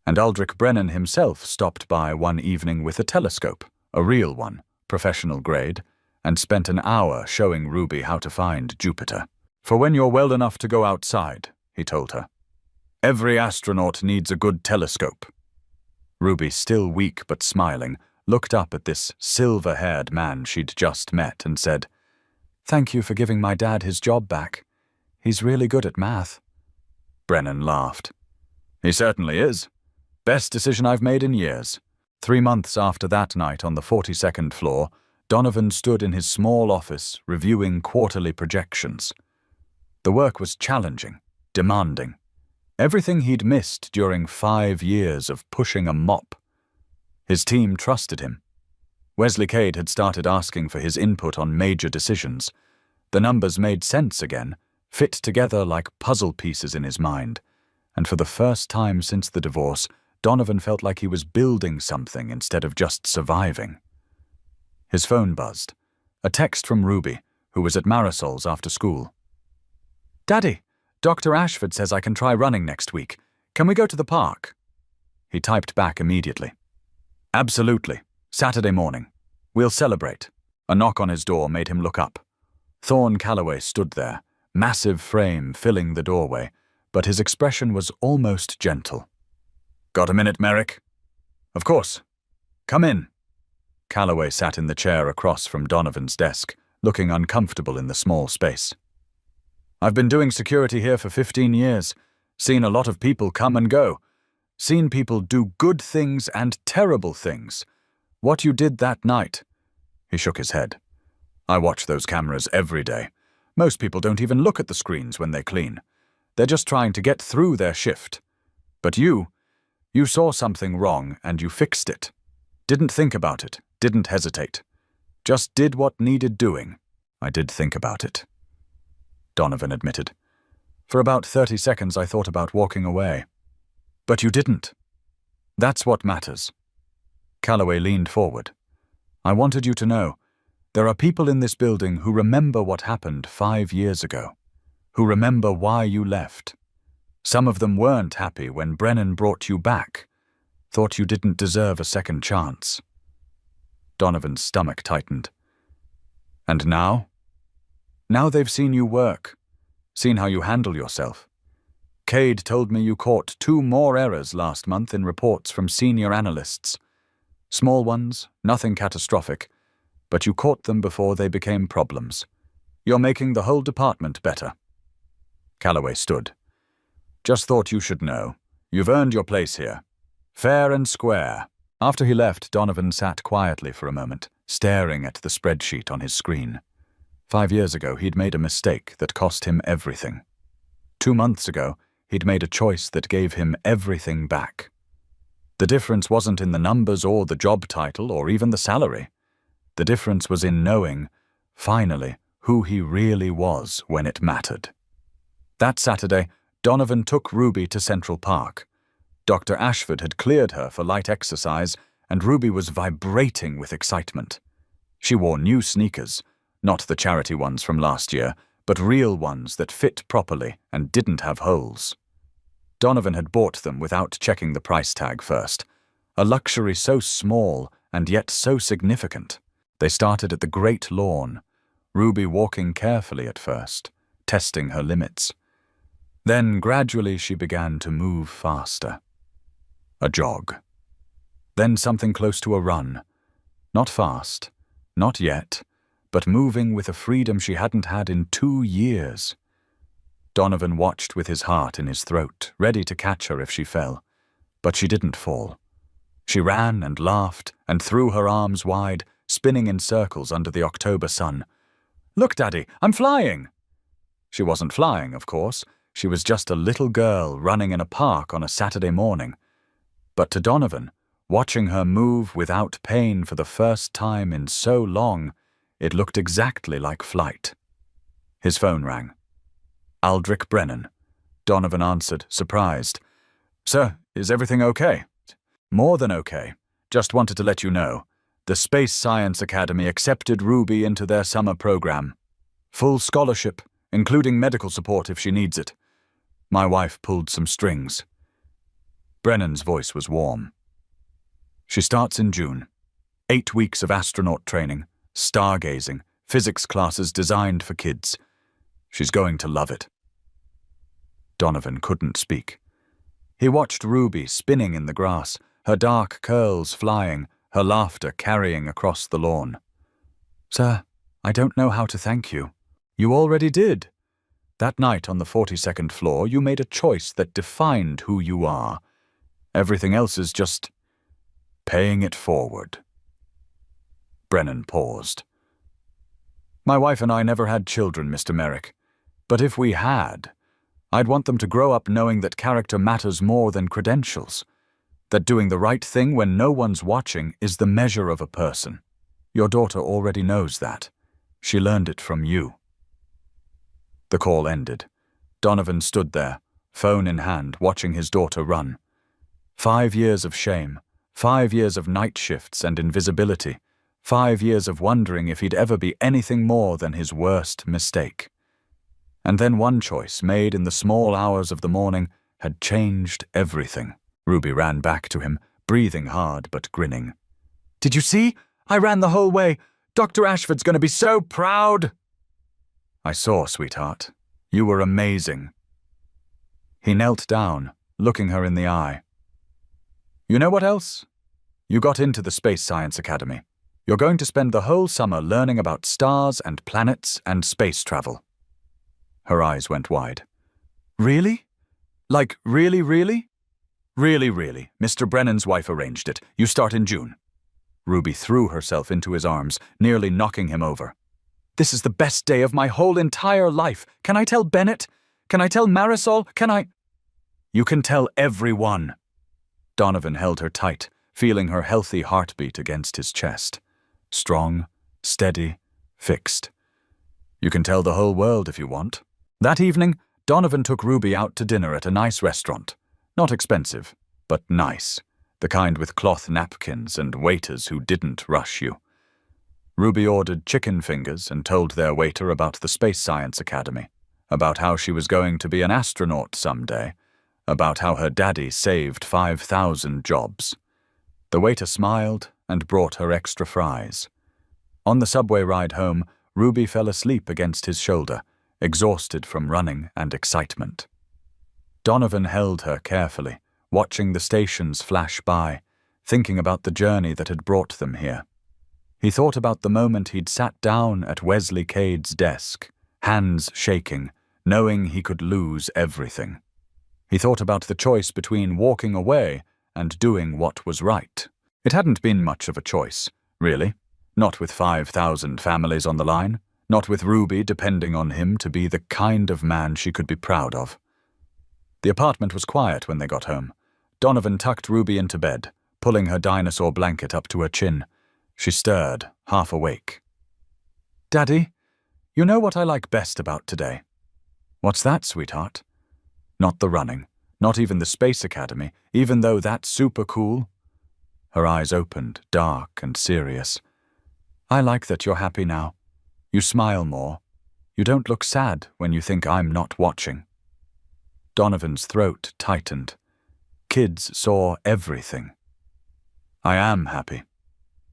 And Aldrich Brennan himself stopped by one evening with a telescope, a real one, professional grade, and spent an hour showing Ruby how to find Jupiter. "For when you're well enough to go outside," he told her. "Every astronaut needs a good telescope." Ruby, still weak but smiling, looked up at this silver-haired man she'd just met and said, "Thank you for giving my dad his job back. He's really good at math." Brennan laughed. "He certainly is. Best decision I've made in years." 3 months after that night on the 42nd floor, Donovan stood in his small office reviewing quarterly projections. The work was challenging, demanding. Everything he'd missed during 5 years of pushing a mop. His team trusted him. Wesley Cade had started asking for his input on major decisions. The numbers made sense again, fit together like puzzle pieces in his mind. And for the first time since the divorce, Donovan felt like he was building something instead of just surviving. His phone buzzed. A text from Ruby, who was at Marisol's after school. "Daddy, Dr. Ashford says I can try running next week. Can we go to the park?" He typed back immediately. "Absolutely. Saturday morning. We'll celebrate." A knock on his door made him look up. Thorne Calloway stood there, massive frame filling the doorway, but his expression was almost gentle. "Got a minute, Merrick?" "Of course. Come in." Calloway sat in the chair across from Donovan's desk, looking uncomfortable in the small space. "I've been doing security here for 15 years, seen a lot of people come and go, seen people do good things and terrible things. What you did that night..." He shook his head. "I watch those cameras every day. Most people don't even look at the screens when they clean. They're just trying to get through their shift. But you saw something wrong and you fixed it. Didn't think about it, didn't hesitate. Just did what needed doing." "I did think about it," Donovan admitted. "For about 30 seconds I thought about walking away. But you didn't. That's what matters." Calloway leaned forward. "I wanted you to know, there are people in this building who remember what happened 5 years ago, who remember why you left. Some of them weren't happy when Brennan brought you back, thought you didn't deserve a second chance." Donovan's stomach tightened. "And now? Now they've seen you work, seen how you handle yourself. Cade told me you caught 2 more errors last month in reports from senior analysts. Small ones, nothing catastrophic, but you caught them before they became problems. You're making the whole department better." Calloway stood. "Just thought you should know. You've earned your place here. Fair and square." After he left, Donovan sat quietly for a moment, staring at the spreadsheet on his screen. 5 years ago, he'd made a mistake that cost him everything. 2 months ago, he'd made a choice that gave him everything back. The difference wasn't in the numbers or the job title or even the salary. The difference was in knowing, finally, who he really was when it mattered. That Saturday, Donovan took Ruby to Central Park. Dr. Ashford had cleared her for light exercise, and Ruby was vibrating with excitement. She wore new sneakers, not the charity ones from last year, but real ones that fit properly and didn't have holes. Donovan had bought them without checking the price tag first, a luxury so small and yet so significant. They started at the Great Lawn, Ruby walking carefully at first, testing her limits. Then gradually she began to move faster. A jog. Then something close to a run. Not fast, not yet, but moving with a freedom she hadn't had in 2 years. Donovan watched with his heart in his throat, ready to catch her if she fell. But she didn't fall. She ran and laughed and threw her arms wide, spinning in circles under the October sun. "Look, Daddy, I'm flying!" She wasn't flying, of course. She was just a little girl running in a park on a Saturday morning. But to Donovan, watching her move without pain for the first time in so long, it looked exactly like flight. His phone rang. "Aldrich Brennan." Donovan answered, surprised. "Sir, is everything okay?" "More than okay. Just wanted to let you know. The Space Science Academy accepted Ruby into their summer program. Full scholarship, including medical support if she needs it. My wife pulled some strings." Brennan's voice was warm. "She starts in June. 8 weeks of astronaut training, stargazing, physics classes designed for kids. She's going to love it." Donovan couldn't speak. He watched Ruby spinning in the grass, her dark curls flying, her laughter carrying across the lawn. "Sir, I don't know how to thank you. You already did. That night on the 42nd floor, you made a choice that defined who you are. Everything else is just paying it forward." Brennan paused. "My wife and I never had children, Mr. Merrick. But if we had, I'd want them to grow up knowing that character matters more than credentials, that doing the right thing when no one's watching is the measure of a person. Your daughter already knows that. She learned it from you." The call ended. Donovan stood there, phone in hand, watching his daughter run. 5 years of shame, 5 years of night shifts and invisibility, 5 years of wondering if he'd ever be anything more than his worst mistake. And then one choice, made in the small hours of the morning, had changed everything. Ruby ran back to him, breathing hard but grinning. "Did you see? I ran the whole way. Dr. Ashford's going to be so proud." "I saw, sweetheart. You were amazing." He knelt down, looking her in the eye. "You know what else? You got into the Space Science Academy. You're going to spend the whole summer learning about stars and planets and space travel. Her eyes went wide. Really? Like, really, really? Really, really. Mr. Brennan's wife arranged it. You start in June. Ruby threw herself into his arms, nearly knocking him over. This is the best day of my whole entire life. Can I tell Bennett? Can I tell Marisol? Can I? You can tell everyone. Donovan held her tight, feeling her healthy heartbeat against his chest. Strong, steady, fixed. You can tell the whole world if you want. That evening, Donovan took Ruby out to dinner at a nice restaurant. Not expensive, but nice. The kind with cloth napkins and waiters who didn't rush you. Ruby ordered chicken fingers and told their waiter about the Space Science Academy, about how she was going to be an astronaut someday, about how her daddy saved 5,000 jobs. The waiter smiled and brought her extra fries. On the subway ride home, Ruby fell asleep against his shoulder, exhausted from running and excitement. Donovan held her carefully, watching the stations flash by, thinking about the journey that had brought them here. He thought about the moment he'd sat down at Wesley Cade's desk, hands shaking, knowing he could lose everything. He thought about the choice between walking away and doing what was right. It hadn't been much of a choice, really. Not with 5,000 families on the line, not with Ruby depending on him to be the kind of man she could be proud of. The apartment was quiet when they got home. Donovan tucked Ruby into bed, pulling her dinosaur blanket up to her chin. She stirred, half awake. Daddy, you know what I like best about today? What's that, sweetheart? Not the running, not even the Space Academy, even though that's super cool. Her eyes opened, dark and serious. I like that you're happy now. You smile more. You don't look sad when you think I'm not watching. Donovan's throat tightened. Kids saw everything. I am happy.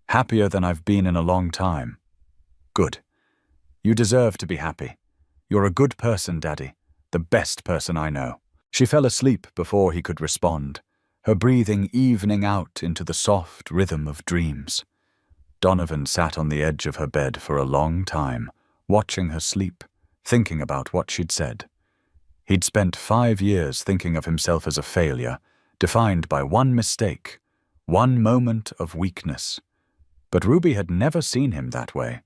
Happier than I've been in a long time. Good. You deserve to be happy. You're a good person, Daddy. The best person I know. She fell asleep before he could respond, her breathing evening out into the soft rhythm of dreams. Donovan sat on the edge of her bed for a long time, watching her sleep, thinking about what she'd said. He'd spent 5 years thinking of himself as a failure, defined by one mistake, one moment of weakness. But Ruby had never seen him that way.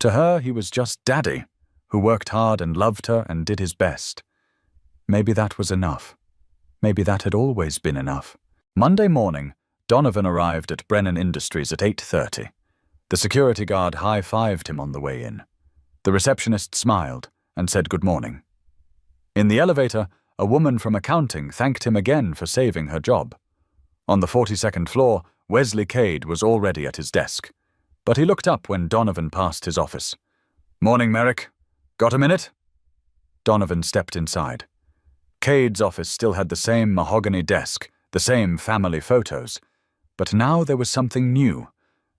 To her, he was just Daddy, who worked hard and loved her and did his best. Maybe that was enough. Maybe that had always been enough. Monday morning, Donovan arrived at Brennan Industries at 8:30. The security guard high-fived him on the way in. The receptionist smiled and said good morning. In the elevator, a woman from accounting thanked him again for saving her job. On the 42nd floor, Wesley Cade was already at his desk, but he looked up when Donovan passed his office. Morning, Merrick. Got a minute? Donovan stepped inside. Cade's office still had the same mahogany desk, the same family photos, but now there was something new,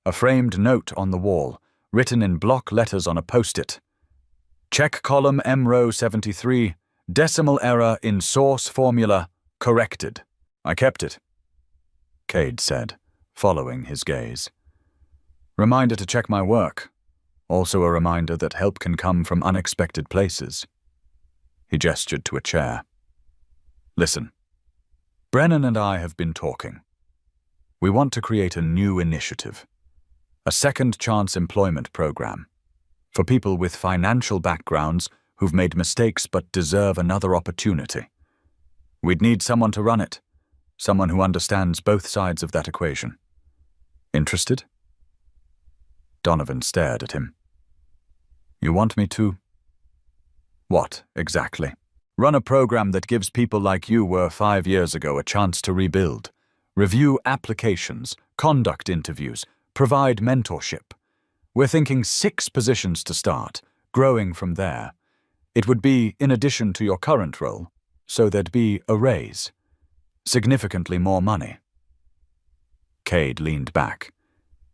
a framed note on the wall, written in block letters on a post-it. Check column M row 73, decimal error in source formula, corrected. I kept it, Cade said, following his gaze. Reminder to check my work. Also a reminder that help can come from unexpected places. He gestured to a chair. Listen, Brennan and I have been talking. We want to create a new initiative, a second chance employment program, for people with financial backgrounds who've made mistakes but deserve another opportunity. We'd need someone to run it, someone who understands both sides of that equation. Interested? Donovan stared at him. You want me to? What, exactly? Run a program that gives people like you were 5 years ago a chance to rebuild, review applications, conduct interviews, provide mentorship. We're thinking 6 positions to start, growing from there. It would be in addition to your current role, so there'd be a raise. Significantly more money. Cade leaned back.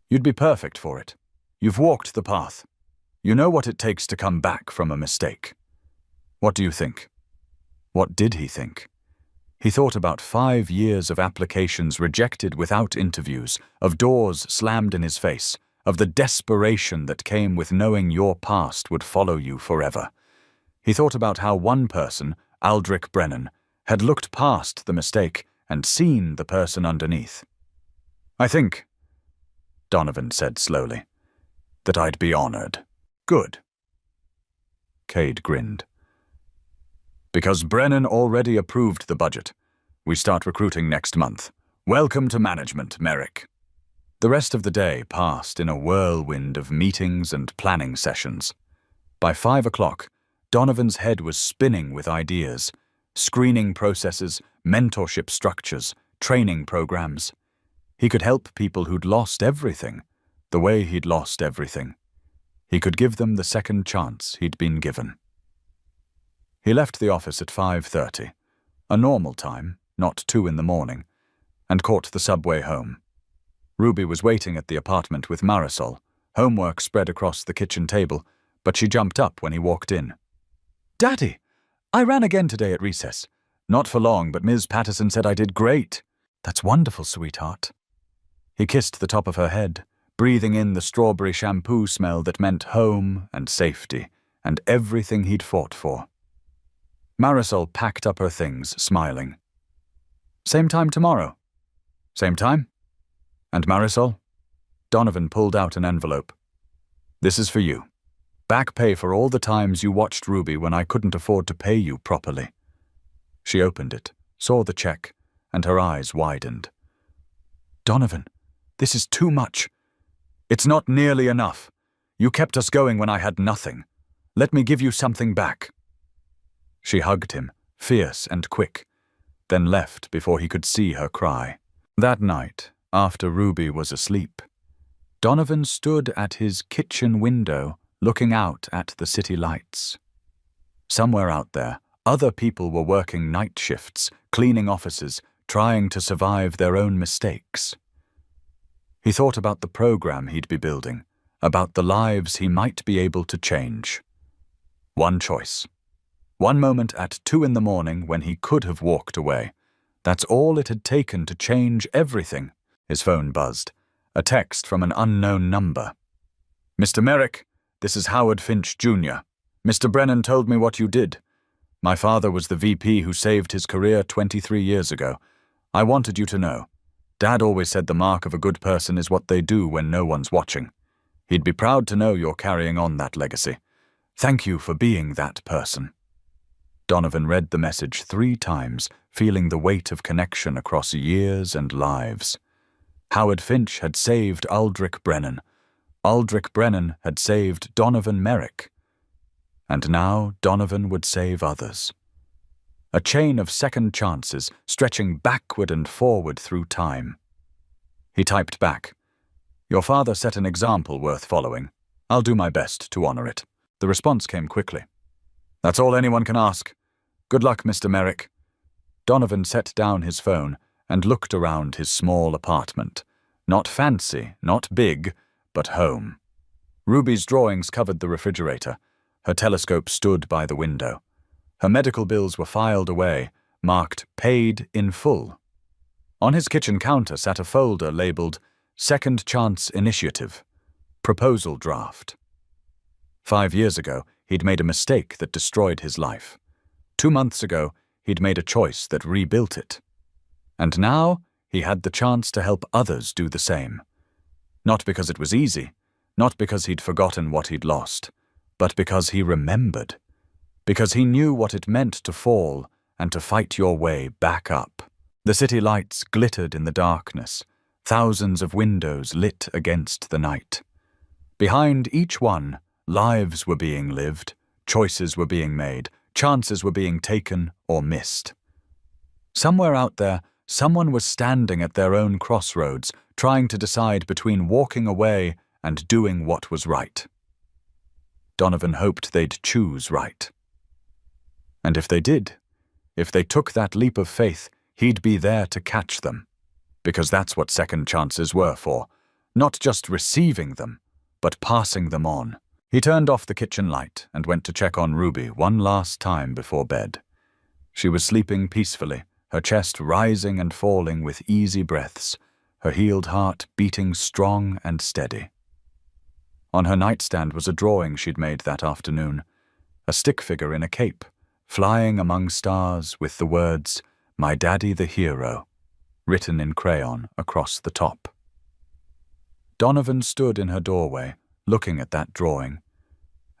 You'd be perfect for it. You've walked the path. You know what it takes to come back from a mistake. What do you think? What did he think? He thought about 5 years of applications rejected without interviews, of doors slammed in his face, of the desperation that came with knowing your past would follow you forever. He thought about how one person, Aldrich Brennan, had looked past the mistake and seen the person underneath. "I think," Donovan said slowly, "that I'd be honored." "Good." Cade grinned. "Because Brennan already approved the budget. We start recruiting next month. Welcome to management, Merrick." The rest of the day passed in a whirlwind of meetings and planning sessions. By 5 o'clock, Donovan's head was spinning with ideas, screening processes, mentorship structures, training programs. He could help people who'd lost everything, the way he'd lost everything. He could give them the second chance he'd been given. He left the office at 5:30, a normal time, not 2 in the morning, and caught the subway home. Ruby was waiting at the apartment with Marisol, homework spread across the kitchen table, but she jumped up when he walked in. "Daddy, I ran again today at recess. Not for long, but Ms. Patterson said I did great." "That's wonderful, sweetheart." He kissed the top of her head, breathing in the strawberry shampoo smell that meant home and safety and everything he'd fought for. Marisol packed up her things, smiling. "Same time tomorrow?" "Same time?" "And Marisol?" Donovan pulled out an envelope. "This is for you. Back pay for all the times you watched Ruby when I couldn't afford to pay you properly." She opened it, saw the check, and her eyes widened. "Donovan, this is too much." "It's not nearly enough. You kept us going when I had nothing. Let me give you something back." She hugged him, fierce and quick, then left before he could see her cry. That night, after Ruby was asleep, Donovan stood at his kitchen window, looking out at the city lights. Somewhere out there, other people were working night shifts, cleaning offices, trying to survive their own mistakes. He thought about the program he'd be building, about the lives he might be able to change. One choice. One moment at 2 in the morning when he could have walked away. That's all it had taken to change everything. His phone buzzed. A text from an unknown number. "Mr. Merrick, this is Howard Finch, Jr. Mr. Brennan told me what you did. My father was the VP who saved his career 23 years ago. I wanted you to know. Dad always said the mark of a good person is what they do when no one's watching. He'd be proud to know you're carrying on that legacy. Thank you for being that person." Donovan read the message 3 times, feeling the weight of connection across years and lives. Howard Finch had saved Aldrich Brennan. Aldrich Brennan had saved Donovan Merrick. And now Donovan would save others. A chain of second chances stretching backward and forward through time. He typed back, "Your father set an example worth following. I'll do my best to honor it." The response came quickly. "That's all anyone can ask. Good luck, Mr. Merrick." Donovan set down his phone and looked around his small apartment. Not fancy, not big, but home. Ruby's drawings covered the refrigerator. Her telescope stood by the window. Her medical bills were filed away, marked "Paid in Full." On his kitchen counter sat a folder labeled "Second Chance Initiative, Proposal Draft." 5 years ago, he'd made a mistake that destroyed his life. 2 months ago, he'd made a choice that rebuilt it. And now, he had the chance to help others do the same. Not because it was easy, not because he'd forgotten what he'd lost, but because he remembered. Because he knew what it meant to fall and to fight your way back up. The city lights glittered in the darkness, thousands of windows lit against the night. Behind each one, lives were being lived, choices were being made, chances were being taken or missed. Somewhere out there, someone was standing at their own crossroads, trying to decide between walking away and doing what was right. Donovan hoped they'd choose right. And if they did, if they took that leap of faith, he'd be there to catch them. Because that's what second chances were for. Not just receiving them, but passing them on. He turned off the kitchen light and went to check on Ruby one last time before bed. She was sleeping peacefully, her chest rising and falling with easy breaths, her healed heart beating strong and steady. On her nightstand was a drawing she'd made that afternoon, a stick figure in a cape, flying among stars with the words, "My Daddy the Hero," written in crayon across the top. Donovan stood in her doorway, looking at that drawing,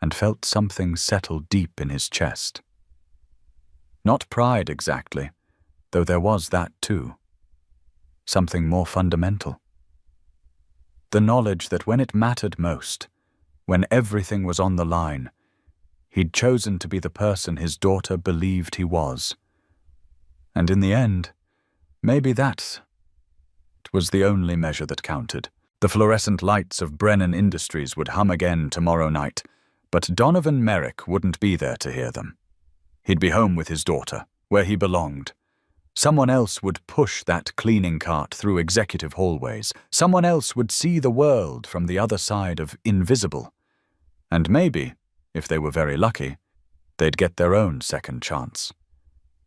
and felt something settle deep in his chest. Not pride exactly, though there was that too. Something more fundamental. The knowledge that when it mattered most, when everything was on the line, he'd chosen to be the person his daughter believed he was. And in the end, maybe that was the only measure that counted. The fluorescent lights of Brennan Industries would hum again tomorrow night, but Donovan Merrick wouldn't be there to hear them. He'd be home with his daughter, where he belonged. Someone else would push that cleaning cart through executive hallways. Someone else would see the world from the other side of invisible. And maybe, if they were very lucky, they'd get their own second chance.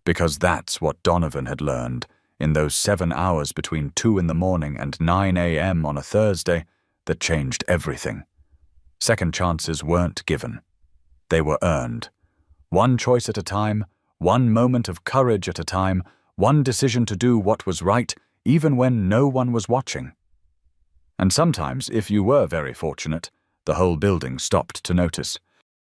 Because that's what Donovan had learned in those 7 hours between 2 in the morning and 9 a.m. on a Thursday that changed everything. Second chances weren't given. They were earned. One choice at a time, one moment of courage at a time, one decision to do what was right, even when no one was watching. And sometimes, if you were very fortunate, the whole building stopped to notice.